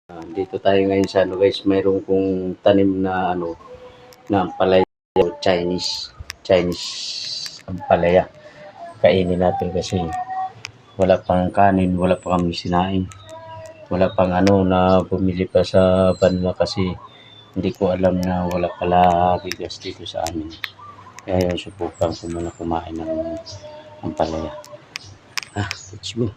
Dito tayo ngayon sa ano guys, mayroon kong tanim na ano na ampalaya, Chinese Chinese ampalaya. Kainin natin kasi wala pang kanin, wala pa kami sinain. Wala pang ano na bumili pa sa banla kasi hindi ko alam na wala pala bigas dito sa amin. Kaya yun, subukan ko muna kumain ng ampalaya. Let's go.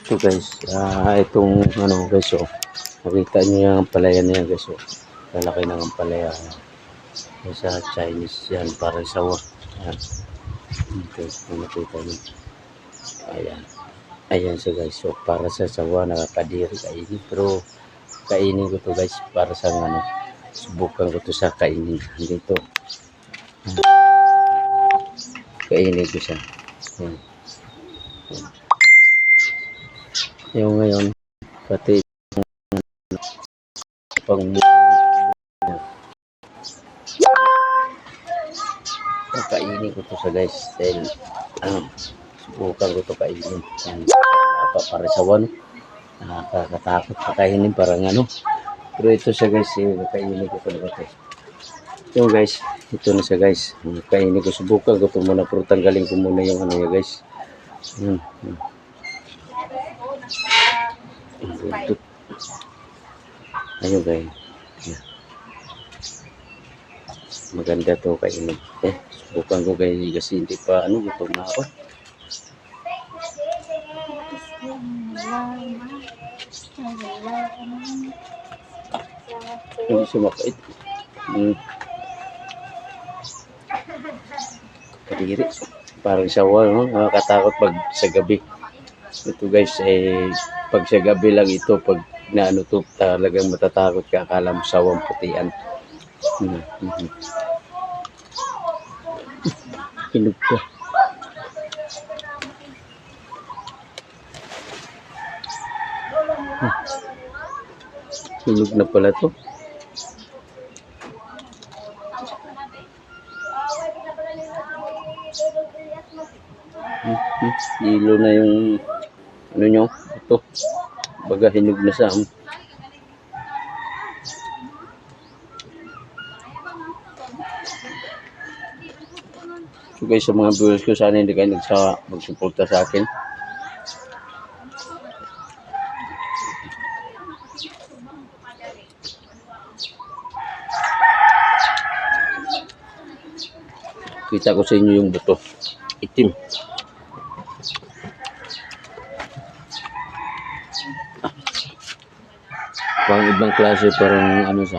Ito guys, itong ano guys, nakita nyo yung ampalaya na yan guys, lalaki ng ampalaya. Sa Chinese yan, para sawa. Ayan. Okay, nakita nyo. Ayan siya guys, para sa sawa, nakakadiri kainin. Pero kainin ko to guys, para sa ano, subukan ko to sa kainin. Dito. Kainin ko siya. Ayan. Yung ngayon, pati pang kainin ko to sa guys, dahil subukan ko to kainin. Para sa wano, nakakatakot pakainin, parang ano. Pero ito siya guys, kainin ko talaga to. Ito guys, ito na siya guys, kainin ko, subukan ko to muna, pero tanggalin ko muna yung ano ya guys. Ayun guys, maganda to kainin. Subukan ko guys kasi hindi pa ano, gutom na ako. Hindi sumakait. Kadiri. Parang sawa, no? Nakakatakot pag sa gabi. Ito guys, pag sa gabi lang ito, pag naano to, talagang matatakot ka, akala mo sawang putian. Hinog ka. Hinog na pala to. Hilo na yung ano nyo, ito. Baga hinog na sa So guys, sa mga viewers ko, sana hindi kayo magsuporta sa akin. Kita ko sa inyo yung buto, itim. Pang ibang klase, parang ano sa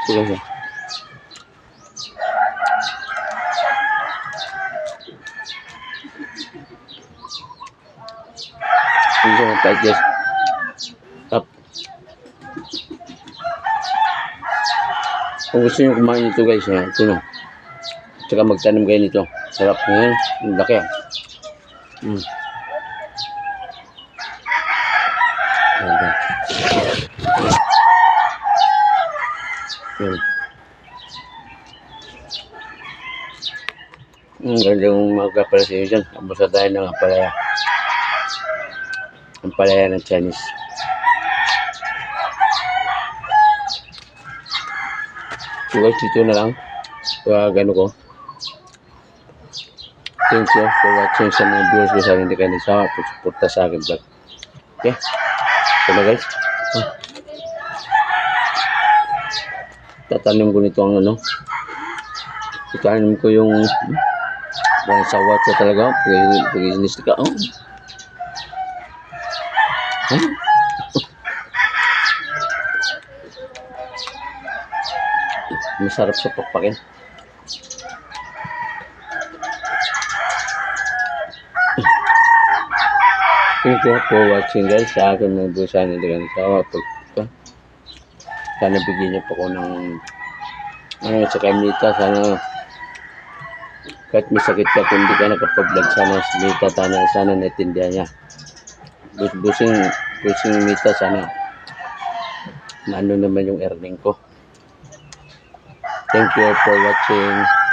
Sige. Hindi mo pa-adjust. Up. Kung gusto nyo kumain nito guys, ito no. Tsaka magtanim kayo nito. Sarap na yan. Ang laki Gandang magkapala sa inyo dyan. Basta tayo ng ampalaya. Ampalaya ng Chinese. So guys, dito na lang. Gano ko. Thank you for watching sa mga viewers ko. Sana hindi kayo nagsawa at suporta sa akin vlog. Okay? So na guys. Tatanim ko nito ang ano. Tatanim ko yung sawat ko talaga. Pag-inis ka. Masarap sa pakpakin. Thank you for watching guys. Sa akin ng busa na hindi ka nagsawa. Sana bigyan niyo po ko ng ano sa kamita. Sana Kahit may sakit ka, kung hindi ka nakapag-vlog, sana Mita, sana naintindihan niya. Busing Mita, sana maano naman yung earning ko. Thank you for watching.